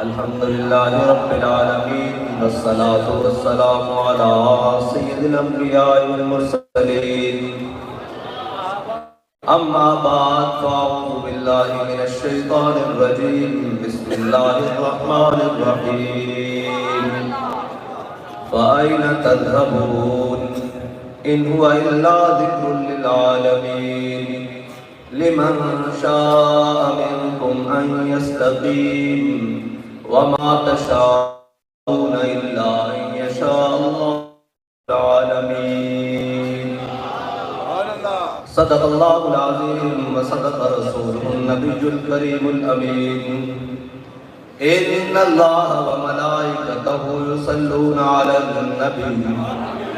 الحمد لله رب العالمين والصلاة والسلام على سيد الأنبياء والمرسلين أما بعد فأعوذ بالله من الشيطان الرجيم بسم الله الرحمن الرحيم فأين تذهبون إن هو إلا ذكر للعالمين لمن شاء منكم أن يستقيم وما تشاءون إلا أن يشاء الله العالمين صدق الله العظيم وصدق رسوله النبي الكريم الأمين إن الله وملائكته يصلون على النبي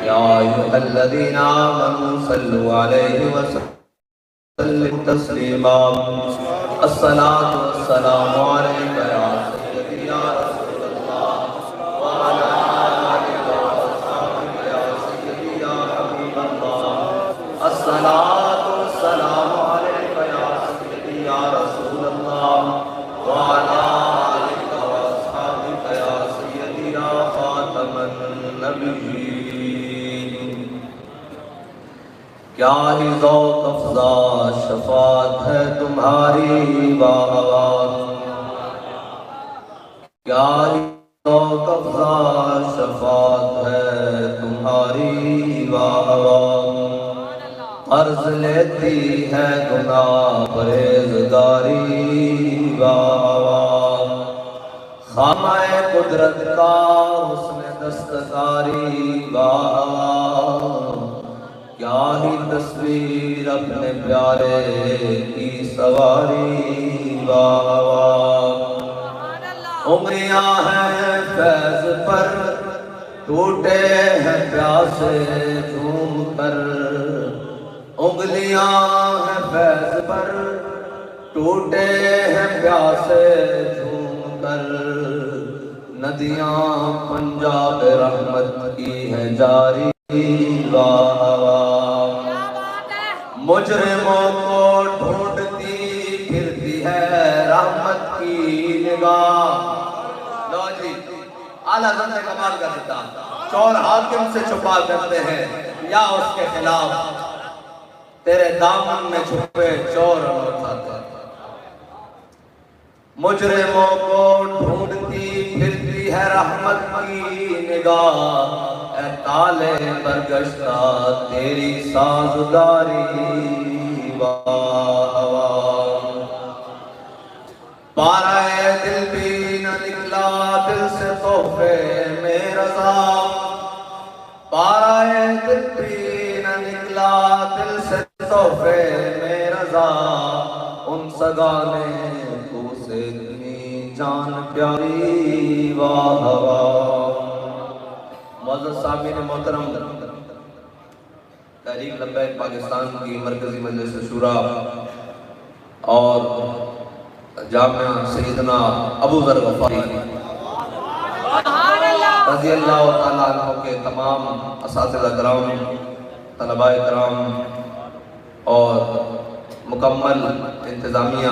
يا أيها الذين آمنوا صلوا عليه وسلموا تسليما الصلاة والسلام عليك يا سيدي يا رسول الله وعلى آلك وأصحابك يا سيدي يا حبيب الله الصلاة والسلام عليك يا سيدي يا رسول الله وعلى آلك وأصحابك يا سيدي يا خاتم النبيين کیا ہی ذوق افزا شفاعت ہے تمہاری واہ واہ کیا ہی ذوق افزا شفاعت ہے تمہاری واہ واہ قرض لیتی ہے گناہ پرہیزگاری واہ واہ خامہ قدرت کا حسن دستکاری واہ واہ کیا ہی تصویر اپنے پیارے کی سواری واہ واہ انگلیاں ہیں فیض پر ٹوٹے ہیں پیاسے جھوم کر انگلیاں ہیں فیض پر ٹوٹے ہیں پیاسے جھوم کر ندیاں پنجاب رحمت کی ہے جاری واہ واہ مجرموں کو ڈھونڈتی پھرتی ہے رحمت کی نگاہ لو جی اعلیٰ حضرت نے کمال کر دیتا چور حاکم سے چھپا کرتے ہیں یا اس کے خلاف تیرے دامن میں چھپے چور اٹھاتے مجرموں کو ڈھونڈتی پھرتی ہے رحمت کی نگاہ اے تالے برگشتہ تیری سازگاری واہ واہ پارہ دل بھی نہ نکلا دل سے تحفے میں رضا پارہ دل بھی نہ نکلا دل سے تحفے میں رضا ان سگانے کو سے اتنی جان پیاری واہ واہ معزز سامعین محترم تحریک لبیک پاکستان کی مرکزی مجلس شورا اور جامعہ سیدنا ابو ذر غفاری رضی اللہ تعالیٰ عنہ کے تمام اساتذہ کرام طلباء کرام اور مکمل انتظامیہ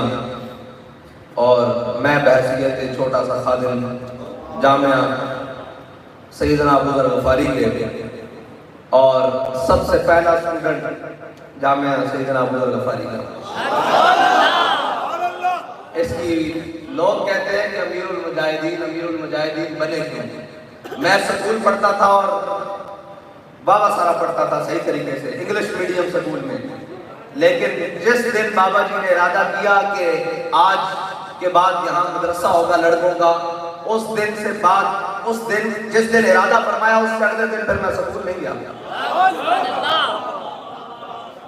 اور میں بحیثیت چھوٹا سا خادم جامعہ سیدنا ابو ذر غفاری کے اور سب سے پہلا اسٹوڈنٹ جامعہ سیدنا ابو ذر غفاری کا اس کی لوگ کہتے ہیں کہ امیر المجاہدین بنے کیوں میں سکول پڑھتا تھا اور بابا سارا پڑھتا تھا صحیح طریقے سے انگلش میڈیم سکول میں لیکن جس دن بابا جی نے ارادہ کیا کہ آج کے بعد یہاں مدرسہ ہوگا لڑکوں کا اس دن سے بعد اس دن جس دن ارادہ فرمایا اس سے اگلے دن پھر میں سکول نہیں گیا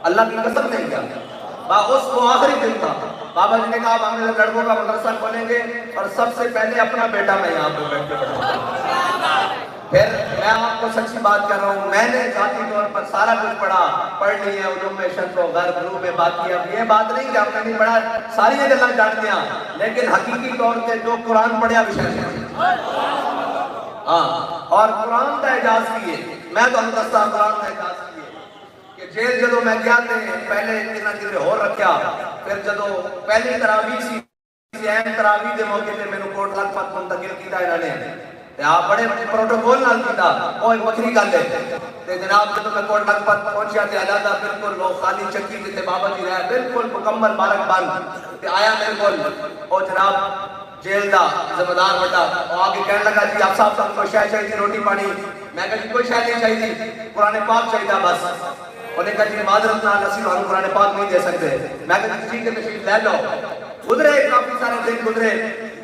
اللہ کی قسم نہیں گیا اس کو آخری دن تھا بابا جی نے کہا ہم نے لڑکوں کا مدرسہ کھولیں گے اور سب سے پہلے اپنا بیٹا میں یہاں پہ بیٹھ کے پڑھاؤں پھر میں آپ کو سچی بات کر رہا ہوں میں نے ذاتی طور پر سارا کچھ پڑھ لی ہے علوم شمس و غرب علوم میں بات کی اب یہ بات نہیں کہ آپ نے نہیں پڑھا ساری یہ گلاں جانتے ہیں لیکن حقیقی طور پہ جو قرآن پڑھیا وشے ہاں اور قرآن کا اعجاز کیے میں تو دستا قرآن کا اعجاز کیے کہ جیل جدو میں گیا تے پہلے کتنا کتنے ہو رکھیا پھر جدو پہلی تراویح سی اہم تراویح دے موقع تے مینوں کوٹ لکھپت منتقل کیتا انہاں نے تے آپ بڑے پروٹوکول نال کیتا او ایک وکری گل ہے تے جناب جدوں میں کوٹ لکھپت پہنچیا تے علیحدہ بالکل وہ خالی چکی جتے بابا جی رہا بالکل مکمل بارک بند تے آیا میرے کول او جناب جیل دا ذمہ دار بڑا او آگے کہنے لگا جی آپ صاحب کوئی شے چاہیے روٹی پانی میں کہا جی کوئی شے نہیں چاہیے قرآن پاک چاہیے بس انہوں نے کہا جی معذرت نال اسی ہم قرآن پاک نہیں دے سکتے میں کہا جی ٹھیک ہے تشریف لے جاؤ گزرے کافی سارے دن گزرے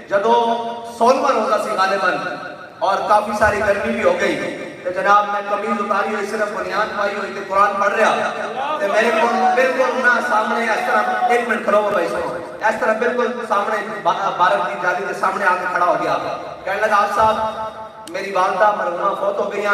جدو سولمر ہوگا سی غالباً اور کافی ساری گرمی بھی ہو گئی تو جناب میں قمیض اتاری ہوئی صرف بنیاد پائی ہوئی کہ قرآن پڑھ رہا تو میرے کو بالکل نہ سامنے اس طرح ایک منٹ کھڑو بھائی سو اس طرح بالکل سامنے بارک کی جالی کے سامنے آ کے کھڑا ہو گیا کہنے لگا آپ صاحب میری والدہ مرحومہ فوت ہو گئی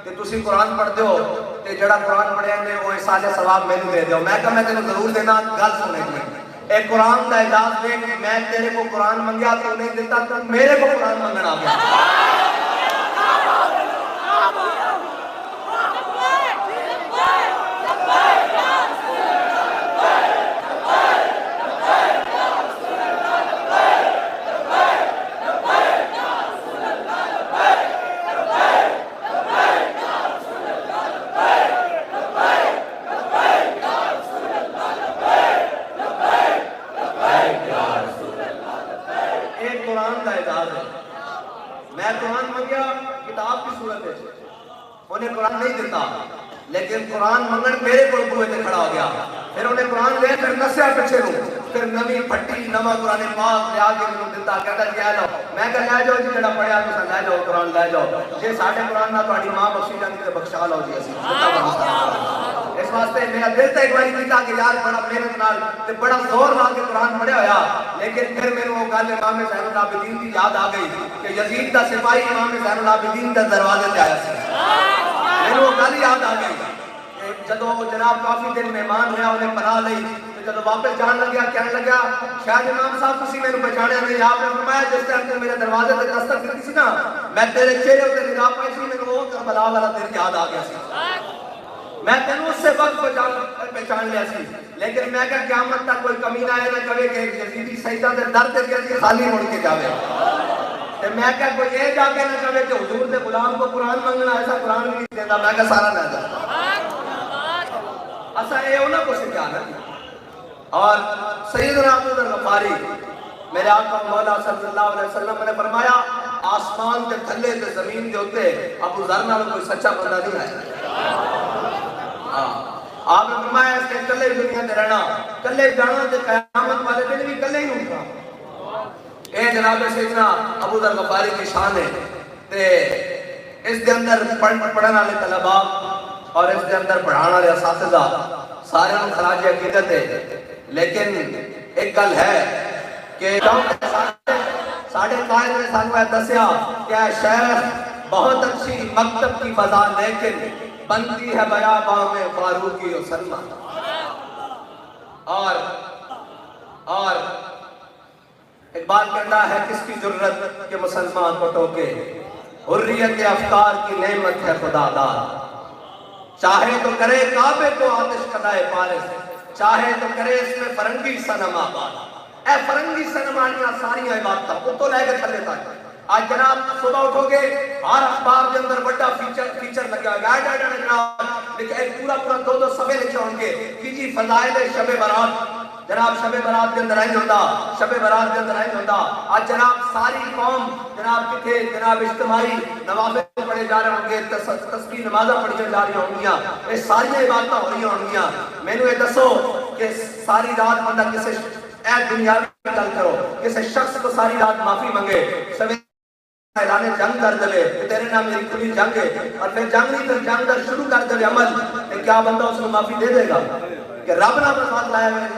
کہ تسی قرآن پڑھتے ہو تے جڑا قرآن پڑھے نے وہ سارے ثواب میں دے دیو میں کہا میں تینوں ضرور دینا گل سنے میں ایک قرآن دا اعزاز دے کہ میں تیرے کو قرآن منگیا تو نہیں دیتا تو میرے کو قرآن منگنا آ گیا میں قرآن منگیا کتاب کی صورت ہے انہیں قرآن نہیں دیتا لیکن قرآن منگن میرے کو بوئے تے کھڑا ہو گیا پھر انہیں قرآن لے پھر نسیا پچھے رو پھر نوی پھٹی نوا قرآن پاک لے آگے میں دیتا کہتا جی آ جاؤ میں کہا لے جاؤ جی جڑا پڑھیا تو لے جاؤ قرآن لے جاؤ جی ساڑھے قرآن نہ تو آڑی ماں بخشی جاندی تے بخشا لو جی اسی اس واسطے میرا دل تے ایک باری کیتا کہ یار بڑا محنت نال تے بڑا زور لا کے قرآن پڑھیا ہویا لیکن پھر میرے وہ گل امام زین العابدین کی یاد آ گئی کہ یزید دا سپاہی امام زین العابدین دا دروازے تے آیا سی میرے وہ گل یاد آ گئی جدو جناب کافی دن مہمان ہویا انہیں پناہ لئی جدو واپس جان لگیا کہنے لگا شاید امام صاحب کسی میں نے پہچانے نہیں آپ نے فرمایا جس طرح کہ میرے دروازے تے دستک دیتی سی نا میں تیرے چہرے تے نگاہ پائی سی میں وہ کربلا والا دن یاد آ گیا سی میں تینوں اس سے وقت پہچان لیا سی لیکن میں کہا قیامت تک کوئی کمینہ ہے نہ کہے کہ یزیدی سجدہ تے در تے گیا خالی مڑ کے جاوے میں کہا کوئی یہ جا کے نہ کہے کہ حضور دے غلام کو قرآن منگنا ایسا قرآن بھی نہیں دیتا میں کہا سارا نہ جا ایسا اے انہوں کو سکھانا اور سیدنا ابو ذر غفاری میرے آقا مولا صلی اللہ علیہ وسلم نے فرمایا آسمان کے تھلے تے زمین دے ہوتے ابو ذر نال کوئی سچا بندہ نہیں ہے آپ نے فرمایا اس کے کلے دنیا دے رہنا کلے جانا تے قیامت والے دن بھی کلے ہی ہوگا اے جناب سیدنا ابو ذر غفاری کی شان ہے تے اس دے اندر پڑھن والے طلباء اور اس دے اندر پڑھانا والے اساتذہ سارے خراج عقیدت ہے لیکن ایک گل ہے کہ ساڑھے قائد نے سانوہ دسیا کہ شیخ بہت اچھی مکتب کی فضا لیکن بنتی ہے بیاباں میں فاروقی و سلمہ اور اقبال کہتا ہے کس کی جرت کہ مسلمان کو ٹوکے حریت افکار کی نعمت ہے خدا دار چاہے تو کرے کعبے کو آتش قدائے پارس چاہے تو کرے اس میں فرنگی صنم آباد اے فرنگی صنم آنیاں ساری عبادتہ وہ تو لے کے تھلے تک آج جناب صبح اٹھو گے ہر اخبار کے اندر بڑا فیچر لگا گیا جناب لیکن ایک پورا دو صفحے لکھے ہوں گے کہ جی فضائل شب برات جناب شب برات کے اندر آئیں ہوتا شب برات کے اندر آئیں ہوتا آج جناب ساری قوم جناب کتھے جناب اجتماعی نوافل پڑھے جا رہے ہوں گے تسبیح نمازہ پڑھے جا رہی ہوں گیاں یہ ساری عبادتیں ہو رہی ہوں گیاں میں نے یہ دسو کہ ساری رات بندہ کسے اے دنیا میں گل کرو کسے شخص کو ساری رات معافی منگے اعلان جنگ کر دے تیرے نام میری کھلی جنگ ہے اور پھر جنگ نہیں تو جنگ در شروع کر دے عمل کیا بندہ اس کو معافی دے دے گا کہ رب نہ مسات لایا میں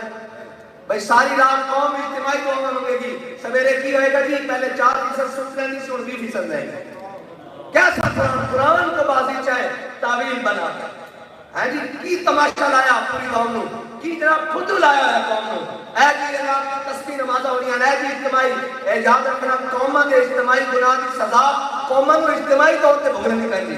بھئی ساری رات قوم اجتماعی دعا مانگے گی سویرے کی ہوئے گا جی پہلے 4% سن لینی سی اور 20% لیں گے کیسا قرآن کو بازی چاہے تعویل بنا ہے جی کی تماشا لایا پوری قوم نو کی جناب خود لایا ہے قوم نو اے جی جناب تسبیح نمازہ ہو رہی ہیں اے جی اجتماعی اے یاد رکھنا قوماں دے اجتماعی گناہ دی سزا قوماں کو اجتماعی طور تے بھگتنی پہنی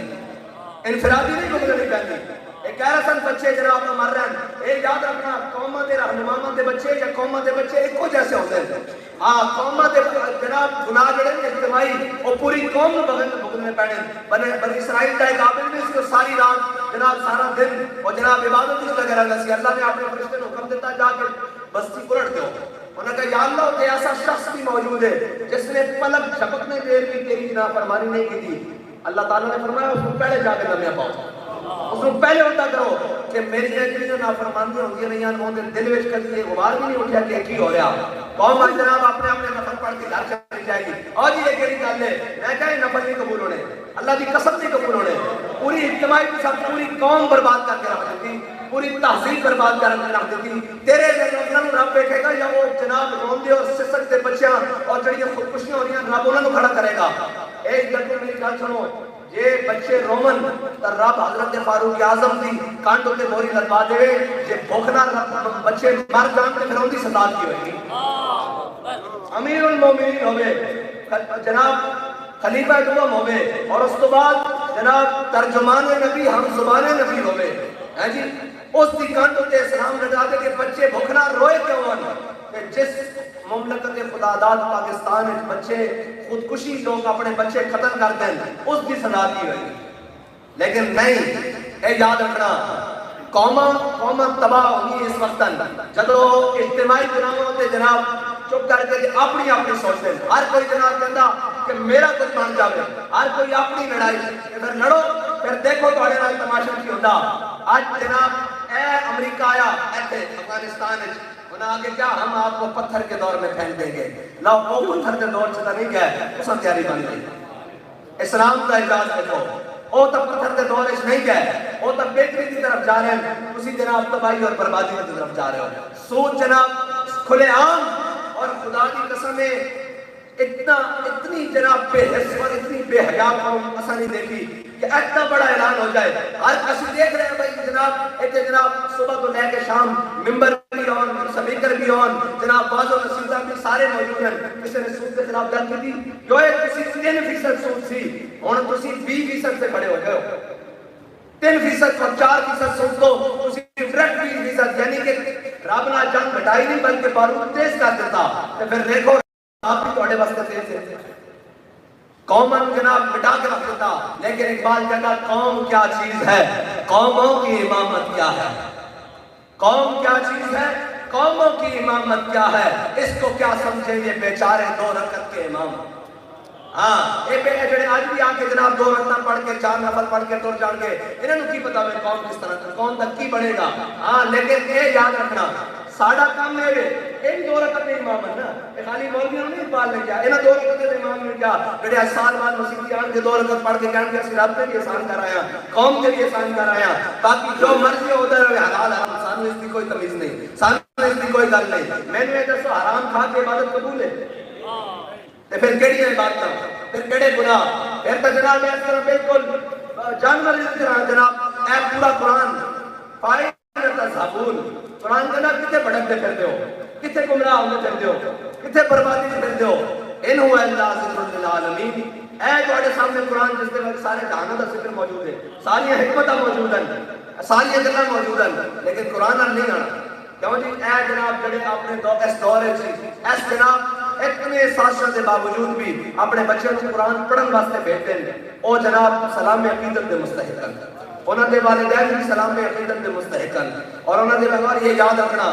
انفرادی نہیں بھگتنی پہنی کہہ رہے سن بچے جناب مر رہے ہیں، یہ یاد رکھنا قوماں دے رہنماؤں دے بچے یا قوماں دے بچے ایکو جیسے ہوتے ہیں۔ ہاں قوماں دے جناب گناہ جڑے ہیں اجتماعی وہ پوری قوم کو بھگتنے پینے۔ بنی اسرائیل کا ایک عابد بھی اس کو ساری رات جناب سارا دن اور جناب عبادت اس لگے رہنا سی، اللہ نے اپنے فرشتے کو حکم دیتا جا کے بستی پلٹ دو۔ انہوں نے کہا یا اللہ کہ ایسا شخص بھی موجود ہے جس نے پلک جھپکنے دیر بھی تیری نافرمانی نہیں کی تھی۔ اللہ تعالیٰ نے فرمایا اس کو پہلے جا کے لمحہ پاؤ، اس کو پہلے ہوتا کرو کہ میری ایک جو نافرمانی ہوتی نہیں ہیں وہ دل وچ کبھی غبار بھی نہیں اٹھیا کہ کی ہو رہا۔ قوم آج جناب اپنے نفل پڑھ کے گھر چلی جائے گی اور یہ کہڑی گل ہے، میں کہا یہ نفل نہیں قبول ہونے، اللہ کی قسم نہیں قبول ہونے۔ پوری اجتماعی کے ساتھ پوری قوم برباد کر کے رکھ دیتی، پوری تہذیب برباد کر کے رکھ دیتی۔ تیرے نفلوں رب دیکھے گا یا وہ جناب روندے اور سسکتے بچیاں اور جڑیاں خودکشیاں ہو رہی ہیں رب انہوں نے کھڑا کرے گا۔ ایک گل میری گل سنو، یہ بچے رومن تو رب حضرت فاروق اعظم دی کانڈ تے موری لگوا دے، یہ بھوکنا بچے مر جان تے پھر ان کی سزا کی ہوئے گی۔ امیر المومنین ہوئے جناب خلیفہ دوم ہوئے اور اس تو بعد جناب ترجمان نبی ہم زبان نبی ہوئے ہیں جی، اس دی کانڈ تے اسلام لگا دے کہ بچے بھوکنا روئے کیوں ہیں کہ جس مملکت خدا داد پاکستان میں بچے خودکشی لوگ اپنے بچے قتل کرتے ہیں اس کی سزا کی ہوئی، لیکن نہیں اے یاد رکھنا قوماں تباہ ہوئی اس وقت جدو اجتماعی گناہوں تے جناب چپ کر کے اپنی سوچتے ہیں۔ ہر کوئی جناب کہتا کہ میرا کچھ بن جائے، ہر کوئی اپنی لڑائی پھر لڑو، پھر دیکھو تھوڑے نال تماشا کی ہوتا۔ آج جناب اے امریکہ آیا ایتھے افغانستان انہاں آگے کیا ہم آپ کو پتھر کے دور میں پھینک دیں گے، لاؤ وہ پتھر کے دور سے نہیں گئے اس میں تیاری بن گئی۔ اسلام کا اعزاز دیکھو، وہ تب پتھر کے دور اس نہیں گئے، وہ تب بہتری کی طرف جا رہے ہیں، اسی جناب تباہی اور بربادی کی طرف جا رہے ہو۔ سود جناب کھلے عام اور خدا کی قسم ہے اتنی جناب بے حس اور اتنی بے حیا قوم اسا نہیں دیکھی کہ اتنا بڑا اعلان ہو جائے۔ ہر کسی دیکھ رہے ہیں بھائی جناب ایک جناب صبح کو لے کے شام ممبر بھی آن سپیکر بھی آن جناب باز و نصیحتاں بھی سارے موجود ہیں۔ کسی نے سود کے خلاف گل کی تھی جو ایک کسی 3% سود سی ہن تسی 20% سے کھڑے ہو گئے ہو، 3% اور 4% سود کو تسی ڈائریکٹ 20%، یعنی کہ رب نے جنگ بٹائی نہیں بلکہ بارود تیز کر دیتا۔ تو پھر دیکھو آپ بھی تھوڑے واسطے تیز ہے، قوم جناب مٹا کے رکھ دیتا۔ لیکن اقبال کہتا قوم کیا چیز ہے، قوموں کی امامت کیا ہے، قوم کیا چیز ہے، قوموں کی امامت کیا ہے، اس کو کیا سمجھیں یہ بیچارے 2 رکعت کے امام۔ ہاں اے بے جڑے آج بھی آ کے جناب 2 رکعت پڑھ کے 4 نفل پڑھ کے ٹر جان گے، انہوں نے کی پتا ہے قوم کس طرح کون تک کی بڑھے گا۔ ہاں لیکن یہ یاد رکھنا ساڑھا کام ہے یہ 2 رکعت میں امام ہے نا، یہ خالی مولویوں نے اقبال نے کیا انہاں 2 رکعت میں امام نے کیا جڑے سال بعد مسیحی آن کے 2 رکعت پڑھ کے کہن کے اسی رب نے بھی احسان کرایا، قوم کے بھی احسان کرایا، باقی جو مرضی ادھر حلال حرام سانو اس کی کوئی تمیز نہیں، سانو اس کی کوئی گل نہیں۔ میں نے دسو حرام کھا کے عبادت قبول ہے تے پھر کیڑی عبادت، پھر کیڑے گناہ، پھر تو جناب اس طرح بالکل جانور اس طرح جناب اے پورا قرآن پائے تذہبون، قرآن کہنا کتے بھٹکتے پھرتے ہو، کتے گمراہ ہوتے پھرتے ہو، کتے بربادی سے پھرتے ہو، ان هو الا ذکر للعالمین۔ اے تواڈے سامنے قرآن جس دے وچ سارے جہانوں دا ذکر موجود ہے، ساری حکمتاں موجود ہیں، ساری گلاں موجود ہیں، لیکن قرآن نال نہیں آنا کیوں جی؟ اے جناب جڑے اپنے اس دور وچ اس جناب اتنے سازشاں دے باوجود بھی اپنے بچوں کو قرآن پڑھن واسطے بھیجتے ہیں، او جناب سلام عقیدت دے مستحق ہیں، انہوں نے والدین بھی سلام عقیدت دے مستحق ہیں، اور انہوں نے بغیر یہ یاد رکھنا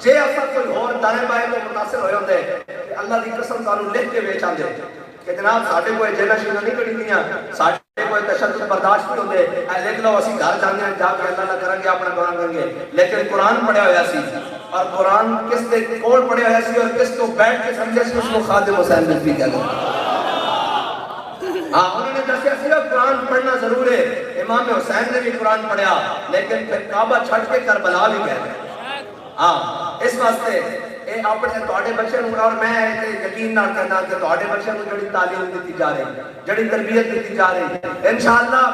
جے اصل کوئی اور دائیں بائیں کو متاثر ہوئے ہوندے کہ اللہ کی قسم تعلق لکھ کے بیچ آندے کہ جناب ساڑھے کوئی جیلہ شیلہ نہیں کڑی دیاں، ساڑھے کوئی تشدد برداشت نہیں ہوندے، اے لکھ لو اسی گھر جانے ہیں جا کے اللہ نہ کریں گے اپنا قرآن کریں گے، لیکن قرآن پڑھے ہویا سی اور قرآن کس دے کول پڑھے ہویا سی اور کس کو بیٹھ کے سمجھے سی اس کو خادم حسین نقوی کہتے ہیں۔ ہاں انہوں نے دسیا صرف قرآن پڑھنا ضرور ہے، امام حسین نے بھی قرآن پڑھا لیکن پھر کعبہ چھڑ کے کربلا بھی گئے۔ ہاں اس واسطے اے اپنے تواڈے بچے نوں اور میں یقین نال کہنا کہ تواڈے بچے نوں جڑی تعلیم دتی جا رہی جڑی تربیت دتی جا رہی انشاءاللہ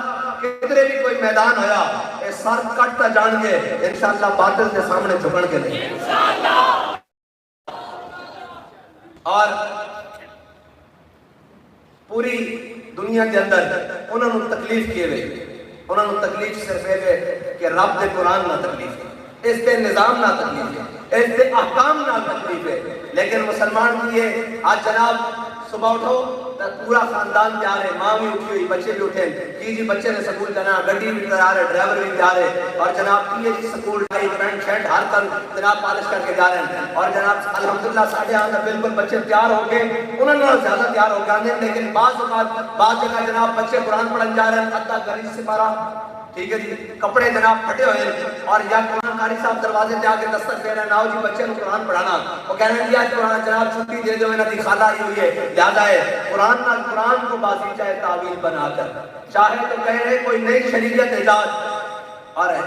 کدھر بھی کوئی میدان ہویا اے سر کٹتا جان گے انشاءاللہ باطل کے سامنے جھکن کے نہیں انشاءاللہ۔ اور پوری دنیا کے اندر انہوں نے تکلیف کیے ہوئے، انہوں نے تکلیف صرف ہے کہ رب دے قرآن نہ تکلیف ہے، اس دے نظام نہ تکلیف ہے، اس دے احکام نہ تکلیف ہے. لیکن مسلمان کی یہ آج جناب صبح اٹھو تو پورا خاندان تیار ہے، ماں بھی اٹھی ہوئی، بچے بھی اٹھے، جی بچے نے سکول جانا، گڈی بھی تیار ہے، ڈرائیور بھی تیار ہے، اور جناب یہ سکول ٹائی پینٹ شرٹ ہر کل جناب پالش کر کے جا رہے ہیں. اور جناب الحمدللہ ساڑھے یہاں بالکل بچے تیار ہو گئے، انہوں نے زیادہ تیار ہو گئے. لیکن بعض جگہ جناب بچے قرآن پڑھنے جا رہے ہیں، ادھا گلی سے پارا، ٹھیک ہے جی، کپڑے جناب پھٹے ہوئے ہیں، اور یا قرآن قاری صاحب دروازے پہ آ کے دستک دے رہے ہیں، ناؤ جی بچے کو قرآن پڑھانا. وہ کہہ رہے ہیں جی آج قرآن جناب چھٹی دے دو، انہوں نے خالہ آئی ہوئی ہے، یاد ہے قرآن کو بازی چاہے تعویل بنا کر، چاہے تو کہہ رہے کوئی نئی شریعت ایجاد. اور ہے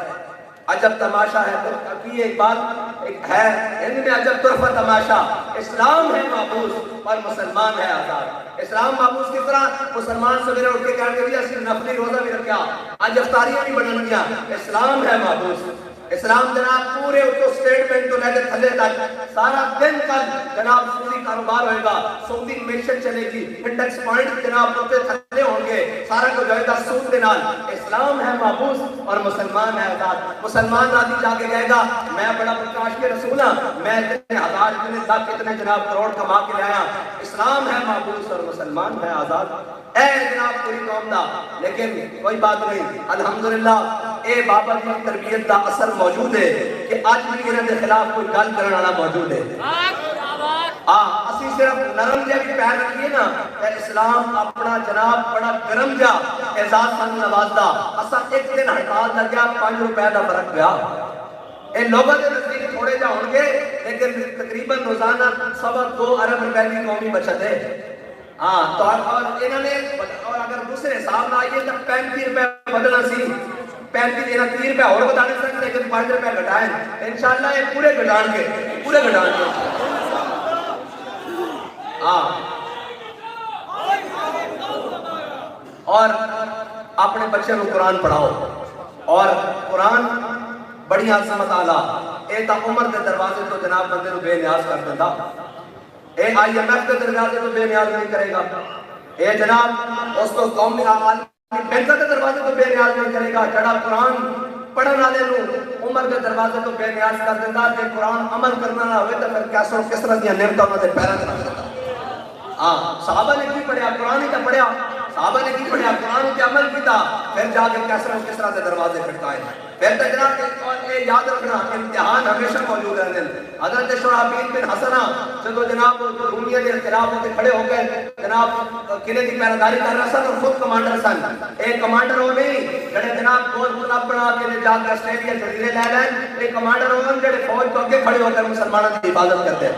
عجب تماشا ہے تو ایک بات ایک ہے ہند میں عجب طرف تماشا، اسلام ہے محفوظ اور مسلمان ہے آزاد. اسلام محفوظ کس طرح؟ مسلمان سویرے اٹھ کے کہہ کے بھی اسی نفلی روزہ بھی رکھا، آج افطاریاں بھی بنن گیا. اسلام ہے محفوظ. اسلام جناب پورے اٹھو سٹیٹمنٹ تو لے کے تھلے تک سارا دن کل جناب سعودی کاروبار ہوئے گا، سعودی میشن چلے گی، انڈیکس پوائنٹ جناب اٹھے تھلے ہوں گے، سارا کو جائے گا سود کے نال. اسلام ہے محفوظ اور مسلمان ہے آزاد. مسلمان آدمی جا کے کہے گا میں بڑا پرکاش کے رسول ہوں، میں اتنے ہزار اتنے لاکھ اتنے جناب کروڑ کما کے لایا. اسلام ہے محفوظ اور مسلمان ہے آزاد. اے جناب پوری قوم دا. لیکن کوئی بات نہیں، الحمدللہ اے بابا جی تربیت دا اثر موجود ہے کہ آج بھی انہوں نے خلاف کوئی گل کرنے والا موجود ہے. اسی صرف نرم جا بھی پیر رکھیے نا کہ اسلام اپنا جناب بڑا گرم جا اعزاز سن نوازدہ. اسا ایک دن ہڑتال لگیا 5 روپے دا فرق پیا. اے لوگوں کے نزدیک تھوڑے جا ہوں گے لیکن تقریباً روزانہ 2 ارب روپے کی قومی بچت ہے. تو اور انہوں نے اور اگر دوسرے حساب نہ آئیے تو 35 روپے بدلنا سی، 35 دینا 30 روپے اور بتانے سکتے لیکن 5 روپے گھٹائیں. انشاءاللہ یہ پورے گھٹان کے پورے گھٹان کے اور اپنے بچے کو قرآن پڑھاؤ. اور قرآن بڑی عظمت آلہ اے تا عمر دے دروازے تو جناب بندے کو بے نیاز کر دیتا. اے آئی ایم ایف کے دروازے تو بے نیاز نہیں کرے گا. اے جناب اس کو قومی بینک کے دروازے تو بے نیاز نہیں کرے گا. جڑا قرآن پڑھن والے لوگ عمر کے دروازے تو بے نیاز کر دیتا. کہ قرآن عمل کرنا نہ ہوئے تو پھر کیسوں کس طرح دیا نعمتیں انہوں نے پیرا کر دیتا. صحابہ نے کی پڑھیا؟ قرآن ہی کا پڑھیا. صحابہ نے کی پڑھیا؟ قرآن کے عمل کیتا. پھر جا کے کس طرح سے دروازے کھٹکائے. پھر تجربہ اور یہ یاد رکھنا امتحان ہمیشہ موجود رہتے ہیں. حضرت شرحبیل بن حسنہ جب جناب رومیہ کے خلاف ہوتے کھڑے ہو گئے، جناب قلعے کی پہرےداری کر رہا سن اور خود کمانڈر سن. ایک کمانڈر ہو نہیں جڑے جناب گول کلب بنا کے جا کے آسٹریلیا جزیرے لے لیں. ایک کمانڈر ہو جڑے فوج کو اگے کھڑے ہو کر مسلمانوں کی حفاظت کرتے ہیں.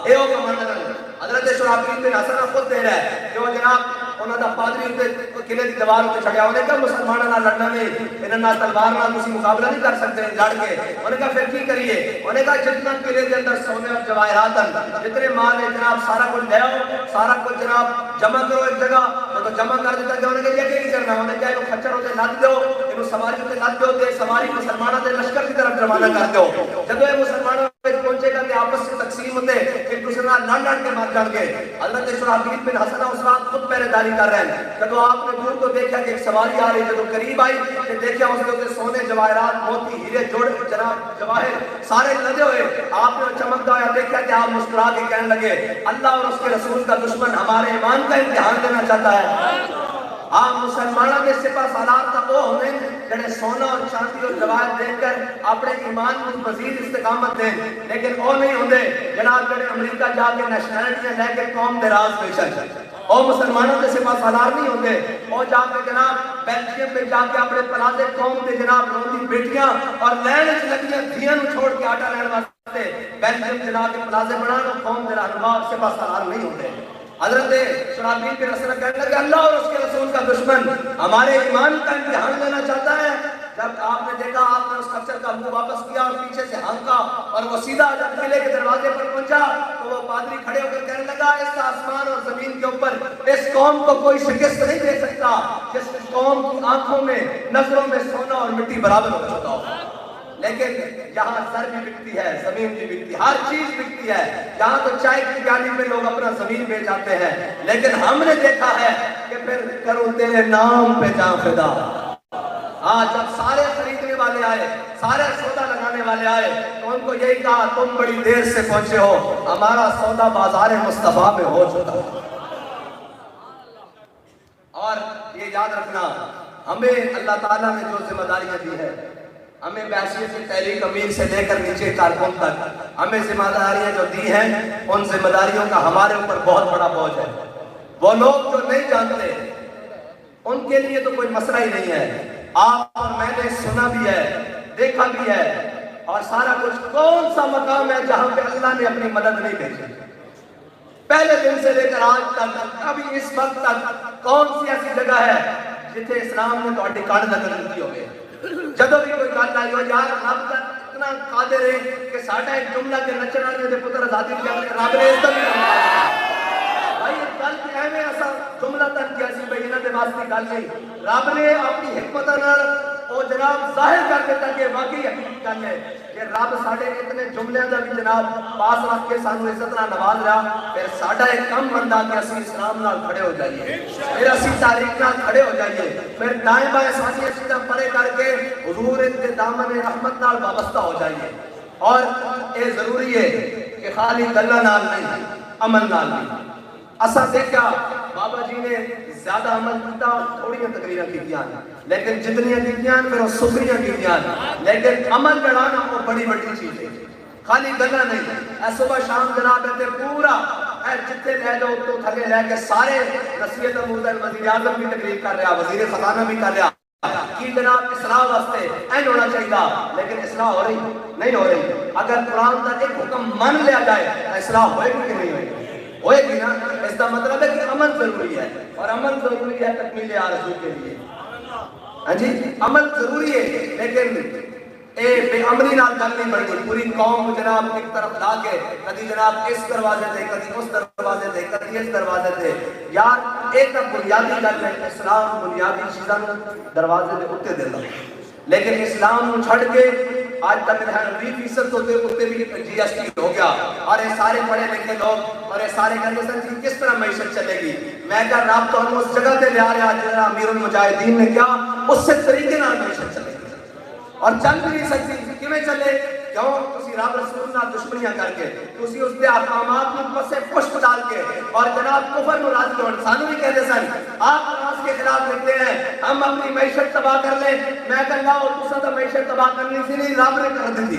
اے وہ کمانڈر حضرت شرحبیل بن حسنہ خود دے رہا ہے جو جناب انہوں نے پادری قلعے کی دیوار اتنے چڑھیا. انہیں کہا مسلمانوں نہ لڑنا نہیں، انہوں نے تلوار نہ کسی مقابلہ نہیں کر سکتے لڑ کے. انہوں نے کہا پھر کی کریے؟ انہوں نے کہا جتنا قلعے کے اندر سونے اور جواہرات جتنے مال ہے جناب سارا کچھ لے آؤ، سارا کچھ جناب جمع کرو ایک جگہ. تو جمع کر دیتا کہ انہوں نے کہا یہ نہیں کرنا. انہوں نے کہا یہ خچر ہوتے لد دو، یہ سواری ہوتے لد دو، تے سواری مسلمانوں کے لشکر کی طرف روانہ کر دو. جب یہ مسلمانوں پہنچے گا کہ آپس سے تقسیم ہوتے ایک دوسرے لڑ کے مار جان گے. حضرت شرحبیل بن حسنہ اس رات خود پہرے داری کر رہے ہیں. جب آپ نے دور کو دیکھا کہ ایک سواری آ رہی ہے، جب قریب آئی کہ دیکھا اس کے اوپر سونے جواہرات موتی ہیرے جوڑ جناب جواہر سارے لدے ہوئے. آپ نے چمکتا ہوا دیکھا کہ آپ مسکرا کے کہنے لگے اللہ اور اس کے رسول کا دشمن ہمارے ایمان کا امتحان لینا چاہتا ہے. آپ مسلمانوں کے سپاہ سالار تک وہ ہونے جنہیں سونا اور چاندی اور جواہر دیکھ کر اپنے ایمان کو مزید استقامت دیں. لیکن وہ نہیں ہوندے جناب جنہیں امریکہ جا کے نیشنلٹیاں لے کے قوم دے راز پیشن اور مسلمانوں کے سپاہ سالار نہیں ہوندے. اور جا کے جناب بیلجیم میں جا کے اپنے پلازے قوم کے جناب روندی بیٹیاں اور لین لگیاں دھیاں چھوڑ کے آٹا لین واسطے بیلجیم جناب کے پلازے بنانا قوم کے رہنما سپاہ سالار نہیں ہوندے. حضرت شرحبیل بن حسنہ کہنے لگے اللہ اور اس کے رسول کا دشمن ہمارے ایمان کا امتحان لینا چاہتا ہے. جب آپ نے دیکھا آپ نے اس خچر کا منہ واپس کیا اور پیچھے سے ہانکا اور وہ سیدھا جب قلعے کے دروازے پر پہنچا تو وہ پادری کھڑے ہو کر کہنے لگا اس آسمان اور زمین کے اوپر اس قوم کو کوئی شکست نہیں دے سکتا جس قوم کی آنکھوں میں نظروں میں سونا اور مٹی برابر ہو چکا ہو. لیکن یہاں سر بھی بکتی ہے، زمین بھی بکتی ہے، ہر چیز بکتی ہے. یہاں تو چائے کی پیالی پہ لوگ اپنا زمین بیچ آتے ہیں. لیکن ہم نے دیکھا ہے کہ پھر کروں تیرے نام پہ جاں فدا. ہاں جب سارے خریدنے والے آئے، سارے سودا لگانے والے آئے تو ان کو یہی کہا تم بڑی دیر سے پہنچے ہو، ہمارا سودا بازار مصطفیٰ میں ہو چکا ہے۔ اور یہ یاد رکھنا، ہمیں اللہ تعالیٰ نے جو ذمہ داریاں دی ہے، ہمیں بحیثیت تحریک امیر سے لے کر نیچے کارکن تک ہمیں ذمہ داریاں جو دی ہیں، ان ذمہ داریوں کا ہمارے اوپر بہت بڑا بوجھ ہے۔ وہ لوگ جو نہیں جانتے ان کے لیے تو کوئی مسئلہ ہی نہیں ہے، آپ اور میں نے سنا بھی ہے، دیکھا بھی ہے، اور سارا کچھ۔ کون سا مقام ہے جہاں پہ اللہ نے اپنی مدد نہیں بھیجی؟ پہلے دن سے لے کر آج تک، ابھی اس وقت تک کون سی ایسی جگہ ہے جتنے اسلام نے تو ٹکانے نظر کی ہوگی؟ جدو بھی کوئی گل آئی ہو یار رب کا اتنا قادر ہے کہ ساڈا ایک جملہ کے نچنا دے پتر آزادی دیا رب نے اس طرح بھائی گل کہ ایویں ایسا جملہ تک کیا سی بھائی انہاں دے واسطے گل نہیں، رب نے اپنی حکمت نال او جناب ظاہر کر دیتا کہ واقعی حقیقت گل ہے کہ رب ساڈے اتنے جملے دا بھی جناب پاس رکھ کے سانو عزت نال نواز رہا، پھر ساڈا ایک کم بندا کہ اسی اسلام نال کھڑے ہو جائیے، پھر اسی تاریخ نال کھڑے ہو جائیے، پھر دائیں بائیں ساری چیزاں پرے کر کے حضور کے دامن رحمت نال وابستہ ہو جائیے۔ اور یہ ضروری ہے کہ خالی گلاں نال نہیں، عمل نال بھی۔ اساں دیکھا بابا جی نے زیادہ عمل کیتا، تھوڑیاں تقریراں کیتیاں، لیکن جتنیاں کیتیاں پھر وہ سکریاں کیتیاں، لیکن عمل جڑا نا وہ بڑی بڑی چیز ہے، خالی گلاں نہیں۔ اے صبح شام جناب تے پورا اے جتنے لے جاؤ تو تھلے لے کے سارے نصیحت آموزہ وزیر اعظم بھی تقریر کر رہا، وزیر خزانہ بھی کر رہا کہ جناب اصلاح واسطے این ہونا چاہیے، لیکن اصلاح ہو رہی نہیں ہو رہی۔ اگر قرآن کا ایک حکم مان لیا جائے اصلاح ہوئے گی کہ نہیں ہوئے گی؟ ہوئے گی نا۔ اس کا مطلب ہے کہ عمل ضروری ہے، اور عمل ضروری ہے تکمیل آرزو کے لیے۔ ہاں جی عمل ضروری ہے، لیکن اے بے عملی نال گل نہیں بڑھتی۔ پوری قوم جناب ایک طرف لا کے کدی جناب اس دروازے دے، کدی اس دروازے دے، کدی اس دروازے دے، یار ایک بنیادی گل ہے اسلام بنیادی چیزاں دروازے دے اتے دیتا، لیکن اسلام چھڑ کے آج تک 20% ہوتے ہوتے بھی جی ایس ٹی ہو گیا، اور یہ سارے پڑھے لکھے لوگ اور یہ سارے کہتے ہیں کہ کس طرح معیشت چلے گی؟ میں کہا رب تو ہم اس جگہ پہ لے آ رہا جہاں امیر المجاہدین نے کیا اس سے طریقے نال معیشت چلے گی، اور چل بھی نہیں سکتی۔ کیویں چلے؟ کیوں؟ تسی رب رسول نال دشمنیاں کر کے، تسی اس دے احکامات نوں پسے پشت ڈال کے، اور جناب کفر نوں راضی ہونے سانو بھی کہتے سن آپ نماز کے خلاف لکھتے ہیں ہم اپنی معیشت تباہ کر لیں۔ میں کہنا اور تساں تو معیشت تباہ کرنی سی نہیں، رب نے کر دی۔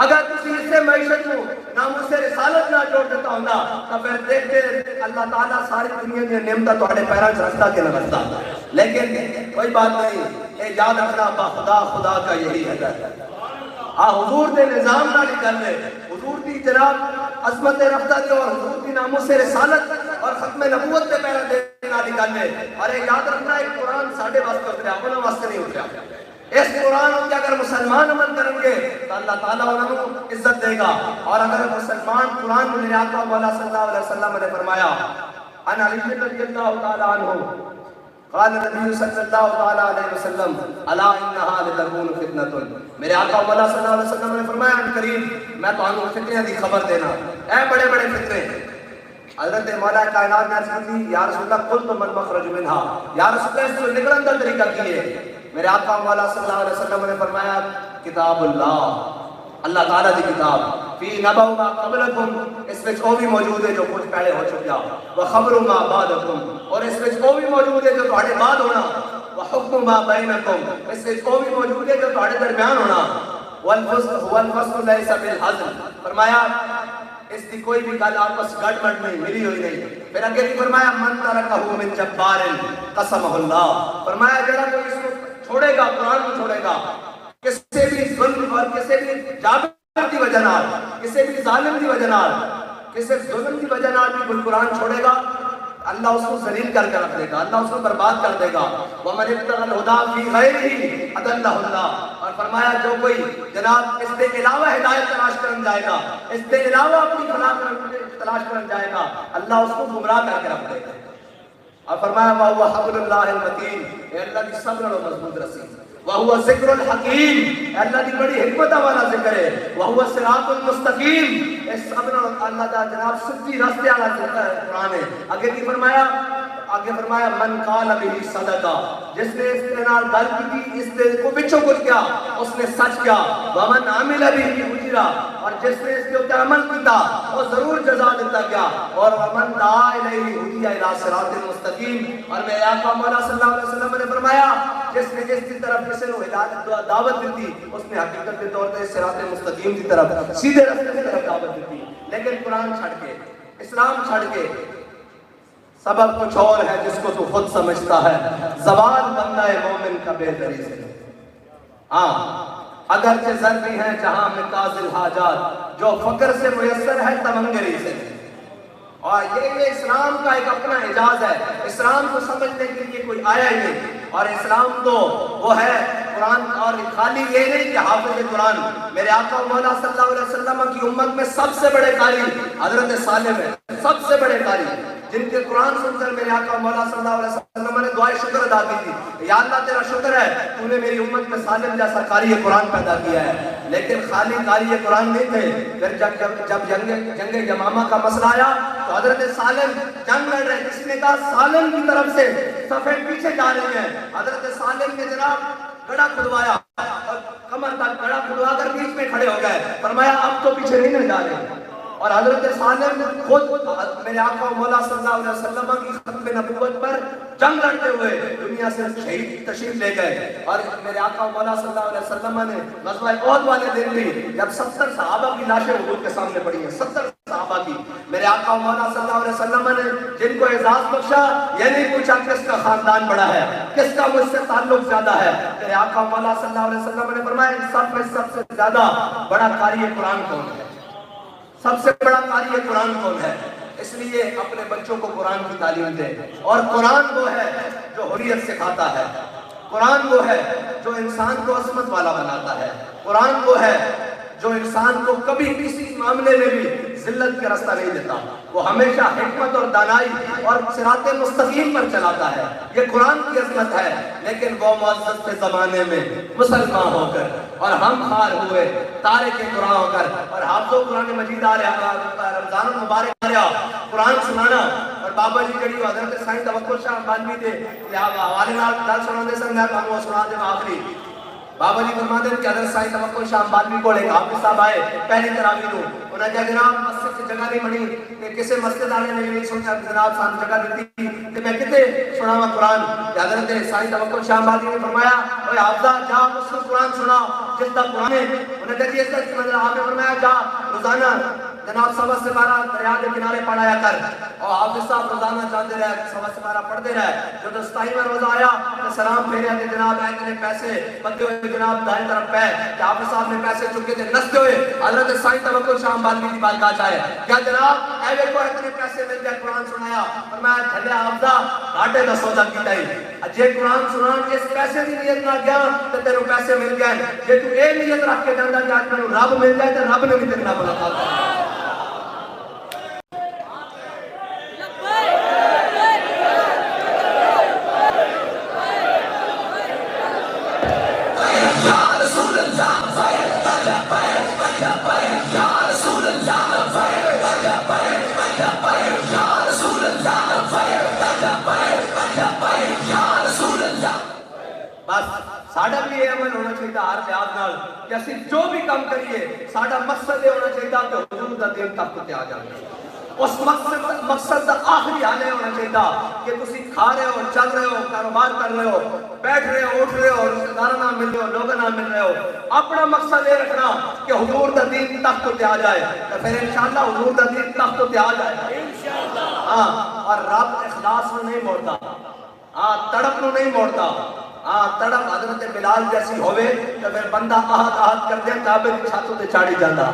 اگر تسی اس سے معیشت نوں ناموس رسالت نہ جوڑ دیتا ہوندا تو پھر دیکھتے اللہ تعالیٰ ساری دنیا کی نعمتاں تہاڈے پیراں وچ رکھدا کہ نہ رکھدا، لیکن کوئی بات نہیں۔ اے یاد رکھنا با خدا خدا کا یہی حضرت ہے۔ ہاں حضور دے نظام نال ہی گل ہے، حضور دی جناب عظمت رفتہ دی اور حضور دی ناموس رسالت اور ختم نبوت دے پیرا دے نال ہی گل ہے۔ اور اے یاد رکھنا ایک قرآن ساڈے واسطے اتریا، انہاں واسطے نہیں اتریا۔ اس قرآن کے اگر مسلمان عمل کریں گے تو اللہ تعالیٰ انہوں کو عزت دے گا، اور اگر مسلمان قرآن میں میرے آقا مولا صلی اللہ علیہ وسلم نے فرمایا عن علی رضی اللہ تعالیٰ عنہ قال نبی صلی اللہ تعالیٰ علیہ وسلم الا انہا لتکون فتنۃ، میرے آقا مولا صلی اللہ علیہ وسلم نے فرمایا ان قریب میں تو انہوں فتنہ دی خبر دینا، اے بڑے بڑے فتنے۔ حضرت مولا کائنات نے عرض کی یا رسول اللہ قلت من مخرج منہا، یا رسول اللہ اس سے نکلن کا طریقہ کی ہے؟ میرے آقا مولا صلی اللہ علیہ وسلم نے فرمایا کتاب اللہ، اللہ تعالیٰ دی کتاب، فی نبأ ما قبلکم، اس میں وہ بھی موجود ہے جو کچھ پہلے ہو چکا، وخبر ما بعدکم، اور اس میں وہ بھی موجود ہے جو تہاڈے بعد ہونا، وحکم ما بینکم، اس میں وہ بھی موجود ہے جو تہاڈے درمیان ہونا، والفصل لیس بالحزن، فرمایا اس کی کوئی بھی گل آپس گڑبڑ نہیں، ملی ہوئی نہیں۔ پھر اگے بھی فرمایا من ترکہ من جبار قسمہ اللہ، فرمایا جڑا کوئی اس کو چھوڑے گا، قرآن کو چھوڑے گا، کسی بھی ظلم اور کسی بھی جابر کی وجہ نال، کسی بھی ظالم کی وجہ نال، کسی ظلم کی وجہ نال بھی قرآن چھوڑے گا، اللہ اس کو ذلیل کر کے رکھ دے گا، اللہ اس کو برباد کر دے گا۔ وَمَنِ ابْتَغَى الْهُدَىٰ فِي غَيْرِهِ أَضَلَّهُ اللَّهُ، اور فرمایا جو کوئی جناب اس کے علاوہ ہدایت تلاش کرن جائے گا، اس کے علاوہ اپنی فلاح تلاش کرن جائے گا، اللہ اس کو گمراہ کر کے رکھ دے گا۔ اور فرمایا وَهُوَ حَبْلُ اللَّهِ الْمَتِينُ، اے اللہ کی صبر اور مضبوط رسی، وَهُوَ ذِكْرُ الْحَكِيمُ، اے اللہ کی بڑی حکمت والا ذکر ہے، وَهُوَ الصِّرَاطُ الْمُسْتَقِيمُ، اے صبر اور اللہ کا جناب سچی راستے والا قرآن ہے۔ آگے کی فرمایا آگے فرمایا من قال به صدقہ، جس نے اس کے نال گل کی اس نے کو بچوں کچھ کیا اس نے سچ کیا، ومن عمل به اجرا، اور جس نے اس کے اوپر عمل کیا وہ ضرور جزا دیتا گیا، اور ومن دعا الیہ ہدی الی صراط مستقیم، اور میرے آقا مولا صلی اللہ علیہ وسلم نے فرمایا جس نے جس کی طرف کسی کو ہدایت دعوت دی اس نے حقیقت کے طور پر صراط مستقیم کی طرف سیدھے راستے کی طرف دعوت دی، لیکن قرآن چھڑ کے اسلام چھڑ کے سبب کچھ اور ہے جس کو تو خود سمجھتا ہے، زبان بندہ مومن کا بے دری سے، ہاں اگرچہ ضروری ہے جہاں میں قاضل حاجات، جو فقر سے میسر ہے تمنگری سے، اور یہ اسلام کا ایک اپنا اعجاز ہے، اسلام کو سمجھنے کے لیے کوئی آیا ہی نہیں، اور اسلام تو وہ ہے قرآن، اور خالی یہ نہیں کہ حافظ قرآن، میرے آقا مولا صلی اللہ علیہ وسلم کی امت میں سب سے بڑے قاری حضرت سالم ہے، سب سے بڑے قاری، جن کے قرآن سن کر میرے آقا مولا صلی اللہ علیہ وسلم نے دعائے شکر ادا کی تھی، یا اللہ تیرا شکر ہے تو نے میری امت میں سالم جیسا قاری قرآن پیدا کیا ہے، لیکن خالی قاری قرآن نہیں تھے، پھر جب جنگ یمامہ کا مسئلہ آیا تو حضرت سالم جنگ لڑ رہے، کسی نے کہا سالم کی طرف سے صفیں پیچھے جا رہی ہیں، حضرت سالم نے جناب گڑھا کھدوایا اور کمر تک گڑھا کھدوا کر بیچ میں کھڑے ہو گئے، فرمایا اب تو پیچھے نہیں جا رہے، اور حضرت سالم خود میرے آقا مولا صلی اللہ علیہ وسلم کی ختم نبوت پر جنگ لڑتے ہوئے دنیا سے شہید تشریف لے گئے، اور میرے آقا مولا صلی اللہ علیہ وسلم نے غزوہ احد والے دن بھی جب 70 صحابہ کی لاشیں حضور کے سامنے پڑی ہیں، 70 صحابہ کی، میرے آقا مولا صلی اللہ علیہ وسلم نے جن کو اعزاز بخشا یہ نہیں پوچھا کس کا خاندان بڑا ہے، کس کا مجھ سے تعلق زیادہ ہے، میرے آقا مولا صلی اللہ علیہ وسلم نے فرمایا ان سب میں سب سے زیادہ بڑا قاری قرآن کون ہے، سب سے بڑا قاری قرآن کون ہے، اس لیے اپنے بچوں کو قرآن کی تعلیم دیں، اور قرآن وہ ہے جو حریت سکھاتا ہے، قرآن وہ ہے جو انسان کو عظمت والا بناتا ہے، قرآن وہ ہے جو انسان کو کبھی کسی معاملے میں بھی ذلت کا راستہ نہیں دیتا، وہ ہمیشہ حکمت اور دانائی اور صراط مستقیم پر چلاتا ہے، یہ قرآن کی عظمت ہے، لیکن وہ معزز کے زمانے میں مسلمان ہو کر اور ہم خار ہوئے تارک قرآن ہو کر اور حافظ قرآن مجید آ رہا، رمضان المبارک آ رہا، قرآن سنانا، اور بابا جی جڑی حضرت سائیں توکل شاہ بانوی دے حوالے نال گل سناندے سن، میں تانوں سنا دے آخری بابا جی فرماتے ہیں کہ حضرت سائیں توکل شاہ بانوی کو ایک حافظ صاحب آئے پہلی تراویح نو، انہوں نے کہا جناب مسجد سے جگہ نہیں بنی کہ کسی مسجد والے نے نہیں سنیا جناب سان جگہ دیتی کہ میں کتے سناواں قرآن، کہ حضرت سائیں توکل شاہ بانوی نے فرمایا اوے حافظہ جا اس کو قرآن سنا جس کا قرآن ہے، انہوں نے کہا جی اس کا مطلب آپ نے فرمایا جا روزانہ جناب سبق سے بارہ دریا کے کنارے پڑھایا کر، اور حافظ صاحب روزانہ جاتے رہے سبق سے بارہ پڑھتے رہے، جو 27واں روزہ آیا تو سلام پھیریا کہ جناب اے اتنے پیسے بندے ہوئے جناب دائیں طرف پہ کہ حافظ صاحب نے پیسے چکے تھے نستے ہوئے حضرت سائیں توکل شاہ بانوی کی بارگاہ جائے، کیا جناب اے دیکھو اتنے پیسے مل گئے قرآن سنایا، فرمایا جھلے حافظہ گھاٹے دا سودا کیتا ہے، جے قرآن سنان اس پیسے دی نیت نہ گیا تو تیرے پیسے مل گئے، جے تو اے نیت رکھ کے جاندا کہ آج مینوں رب مل جائے تو رب نے بھی تیرے نال ملاقات کرنی۔ بس ساڑھا بھی یہ عمل ہونا چاہیے ہر لحاظ نال کہ اسی جو بھی کام کریے ساڑھا مقصد یہ ہونا چاہیے کہ حضور دا دین تک تے آ جائے، اس مقصد دا آخری حال یہ ہونا چاہیے کہ تسی کھا رہے ہو چل رہے ہو کاروبار کر رہے ہو بیٹھ رہے ہو اٹھ رہے ہو رشتہ داروں نال مل رہے ہو لوگوں نال مل رہے ہو، اپنا مقصد یہ رکھنا کہ حضور دا دین تک تے آ جائے، تو پھر انشاءاللہ حضور دا دین تک تے آ جائے انشاءاللہ، ہاں اور رب اخلاص میں نہیں موڑتا، ہاں تڑپ نو نہیں موڑتا، ہاں تڑپ حضرت بلال جیسی ہوئے تو پھر بندہ آہد آہد کر دیا کعبے کی چھاتوں تے چاڑی جاندہ،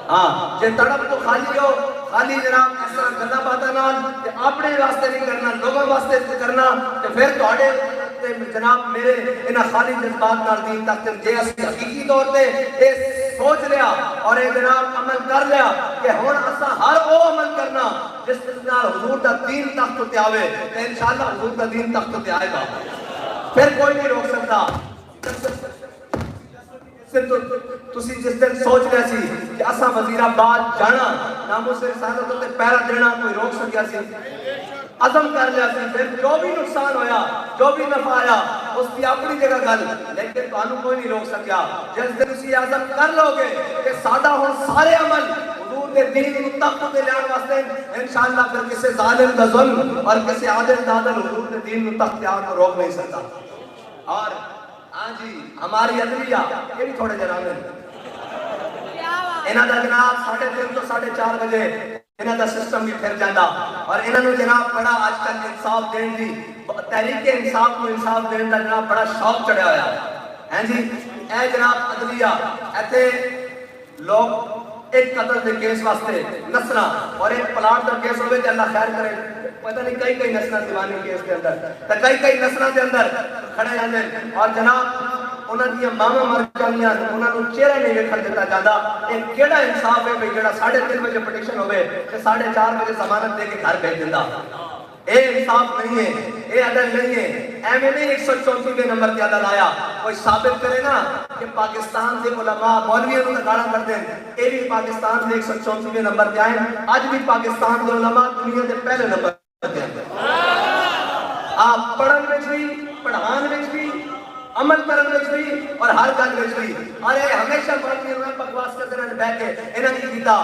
ہاں جے تڑپ تو خالی ہو خالی جناب اس طرح گلا باتا نال کہ اپنے واسطے نہیں کرنا لوگوں واسطے کرنا تو پھر توڑے جناب میرے انہا خالی جذبات نال دین تک جے اسی حقیقی طور پہ سوچ لیا اور ایک جناب عمل کر لیا کہ ہون اسا ہر وہ عمل کرنا جس نال حضور دا دین تک تے آوے تو انشاءاللہ حضور دا دین تک تے آئے گا، پھر کوئی نہیں روک سکتا۔ تسی جس دن سوچ رہے سی کہ اسا وزیر آباد جانا ناموس رسالت تے پیرا دینا کوئی روک سکیا سی؟ عزم کر لیا سی پھر جو بھی نقصان ہویا جو بھی نفع آیا اس کی اپنی جگہ گل لیکن تانوں کوئی نہیں روک سکیا جس دن اسی عزم کر لو گے کہ سادہ ہوں سارے عمل حضور دے دین کو تخت تے لیان واسطے انشاءاللہ پھر کسی ظالم دا ظلم اور کسی عادل دا عدل حضور دے دین کو تخت تے آن کو روک نہیں سکتا اور ہاں جی ہماری عدلیہ یہ بھی تھوڑے جناب انہاں دا جناب 3:30 تو 4:30 بجے انہاں دا سسٹم بھی پھر جاندہ اور انہاں نو جناب بڑا آج کل انصاف دین دی تحریک انصاف کو انصاف دین دا جناب بڑا شوق چڑھیا ہویا ہیں جی اے جناب عدلیہ ایتھے لوگ ایک قتل دے کیس واسطے نسنا اور ایک پلاٹ دا کیس ہوئے کہ اللہ خیر کرے پتہ نہیں کئی نسنا دیوانی کیس کے اندر تا کئی نسنا دے اندر کھڑے جاندے اور جناب انہاں دی ماما مر جاندیاں انہاں نو چہرہ نہیں ویکھن دتا جاندا ایک کیڑا انصاف ہے بھئی جڑا 3:30 بجے پٹیشن ہوے تے 4:30 بجے ضمانت دے کے گھر بھیج دیندا اے انصاف نہیں ہے اے عدل نہیں ہے ایویں نہیں 134 نمبر تے عدل آیا کوئی ثابت کرے نا کہ پاکستان دے علماء مولویوں نوں گالاں کر دین اے بھی پاکستان دے 134 نمبر تے آئے اج بھی پاکستان دے علماء دنیا دے پہلے نمبر تے آئے آپ پڑھن وچ بھی پڑھان وچ بھی عمل کرن وچ بھی اور ہر گل وچ بھی اور اے ہمیشہ مولویوں نے بکواس کردے رہن بیٹھ کے انہاں نے کیتا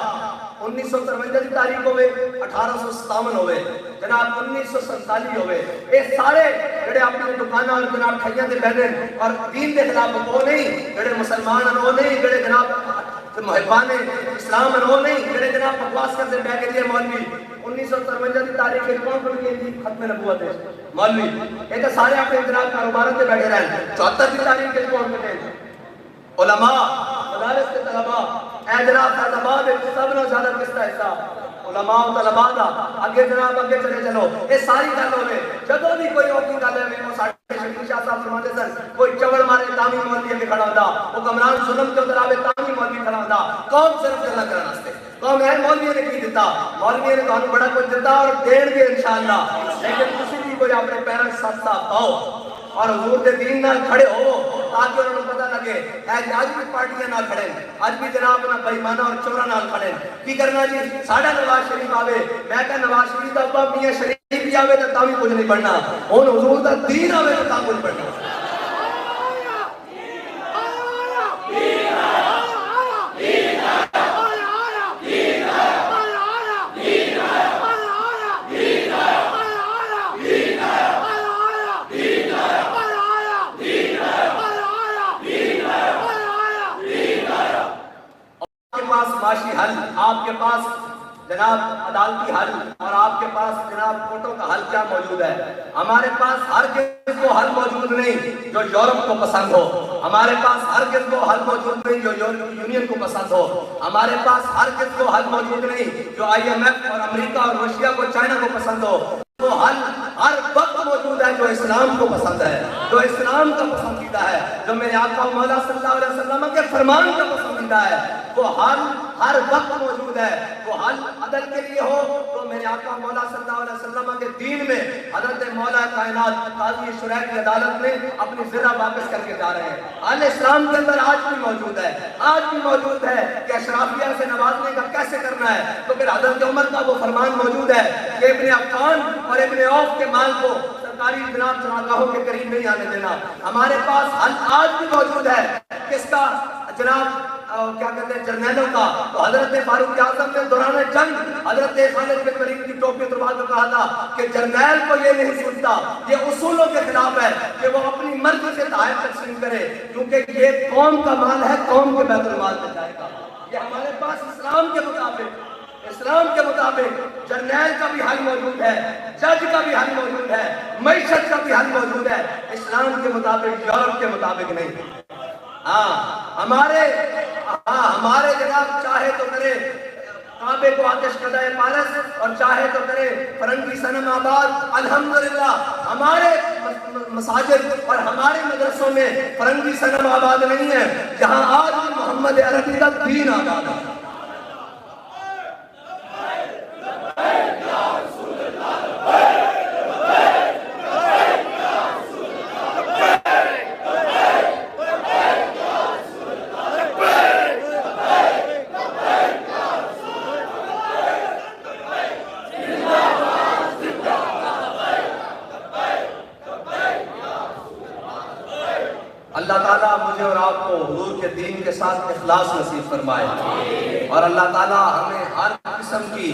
1953 کی تاریخ ہوئے 1857 ہوئے جناب 1947 ہوئے اے سارے جڑے اپنی دکاناں اور جناب ٹھائیاں دے بیٹھے اور دین دے خلاف وہ نہیں جڑے مسلمان ہیں وہ نہیں جڑے جناب محبان اسلام ہیں وہ نہیں جڑے جناب بکواس کرتے بیٹھ کے مولوی 1953 کی تاریخ کے کون کون کی ختم نبوت ہے مولوی یہ تو سارے اپنے جناب کاروباروں سے بیٹھے رہے 74 کی تاریخ کے کون کون علماء مدارس کے طلباء اے جناب طلباء دے سب نے زیادہ کس کا حصہ علماء و طلباء دا اگے جناب اگے چلے چلو یہ ساری گل ہوئے جدو بھی کوئی اوکی گل ہے وہ ساڈے شفیع شاہ صاحب فرماتے سن کوئی چوڑ مارے تامی مولوی اگے کھڑا ہوندا وہ کمران ظلم کے ادھر آوے تامی مولوی کھڑا ہوندا قوم صرف گلاں کرن واسطے قوم ہے مولوی نے کی دیتا مولوی نے تانوں بڑا کچھ دیتا اور دین گے انشاءاللہ لیکن تسی بھی کوئی اپنے پیراں ساتھ ساتھ پاؤ اور حضور دے دین نال کھڑے ہو تاکہ انہوں نے پتہ لگے آج بھی پارٹیاں نال کھڑے آج بھی جناب نہ بےایمانہ اور چورا نال کھڑے کی کرنا جی ساڈا نواز شریف آوے میں کہ نواز شریف دا ابا میاں شریف بھی آوے تے تاں بھی کچھ نہیں پڑھنا ہن حضور دا دین آوے تے تاں کچھ پڑھنا معاشی حل آپ کے پاس جناب عدالتی حل اور آپ کے پاس جناب کوٹوں کا حل کیا موجود ہے ہمارے پاس ہر کس کو حل موجود نہیں جو یورپ کو پسند ہو ہمارے پاس ہر کس کو حل موجود نہیں جو یورپی یونین کو پسند ہو ہمارے پاس ہر کس کو حل موجود نہیں جو IMF اور امریکہ اور روشیا کو چائنا کو پسند ہو وہ حل ہر وقت موجود ہے جو اسلام کو پسند ہے جو اسلام کا پسندیدہ ہے جو میرے آقا مولا صلی اللہ علیہ وسلم کے فرمان کا پسندیدہ ہے وہ حل ہر وقت موجود ہے وہ حل عدل کے لیے ہو تو میرے آقا مولا صلی اللہ علیہ وسلم کے دین میں حضرت مولا کائنات قاضی شریع کی عدالت میں اپنی ذرہ واپس کر کے جا رہے ہیں حل اسلام کے اندر آج بھی موجود ہے آج بھی موجود ہے کہ اشرافیہ سے نوازنے کا کیسے کرنا ہے تو پھر حضرت عمر کا وہ فرمان موجود ہے کہ ابن عفان اور ابن عوف کے مال کو سرکاری جناب چراگاہوں کے قریب نہیں آنے دینا ہمارے پاس حل آج بھی موجود ہے کس کا جناب کیا کہتے ہیں جرنیلوں کا تو حضرت فاروق اعظم نے دوران جنگ حضرت خالد بن ولید کی ٹوپی اتروا کر کہا تھا کہ جرنیل کو یہ نہیں سنتا یہ اصولوں کے خلاف ہے کہ وہ اپنی مرضی سے تحائف تقسیم کرے کیونکہ یہ قوم کا مال ہے قوم کے بیت المال میں جائے گا یہ ہمارے پاس اسلام کے مطابق جرنیل کا بھی حل موجود ہے جج کا بھی حل موجود ہے معیشت کا بھی حل موجود ہے اسلام کے مطابق یورپ کے مطابق نہیں ہمارے جناب چاہے تو کرے کعبے کو آتش کدائے پالس اور چاہے تو کرے فرنگی صنم آباد الحمدللہ ہمارے مساجد اور ہمارے مدرسوں میں فرنگی صنم آباد نہیں ہے جہاں آج محمد عربی کا دین آباد ہے اللہ تعالیٰ مجھے اور آپ کو حضور کے دین کے ساتھ اخلاص نصیب فرمائے، اور اللہ تعالیٰ ہمیں ہر قسم کی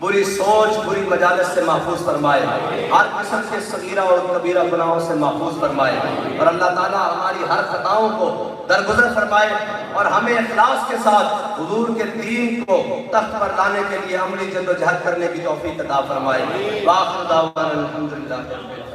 بری سوچ، بری مجالس سے محفوظ فرمائے، ہر قسم کے صغیرہ اور کبیرہ گناہوں سے محفوظ فرمائے، اور اللہ تعالیٰ ہماری ہر خطاؤں کو درگزر فرمائے، اور ہمیں اخلاص کے ساتھ حضور کے دین کو تخت پر لانے کے لیے عملی جد و جہد کرنے کی توفیق عطا فرمائے۔ وآخر دعوانا الحمدللہ۔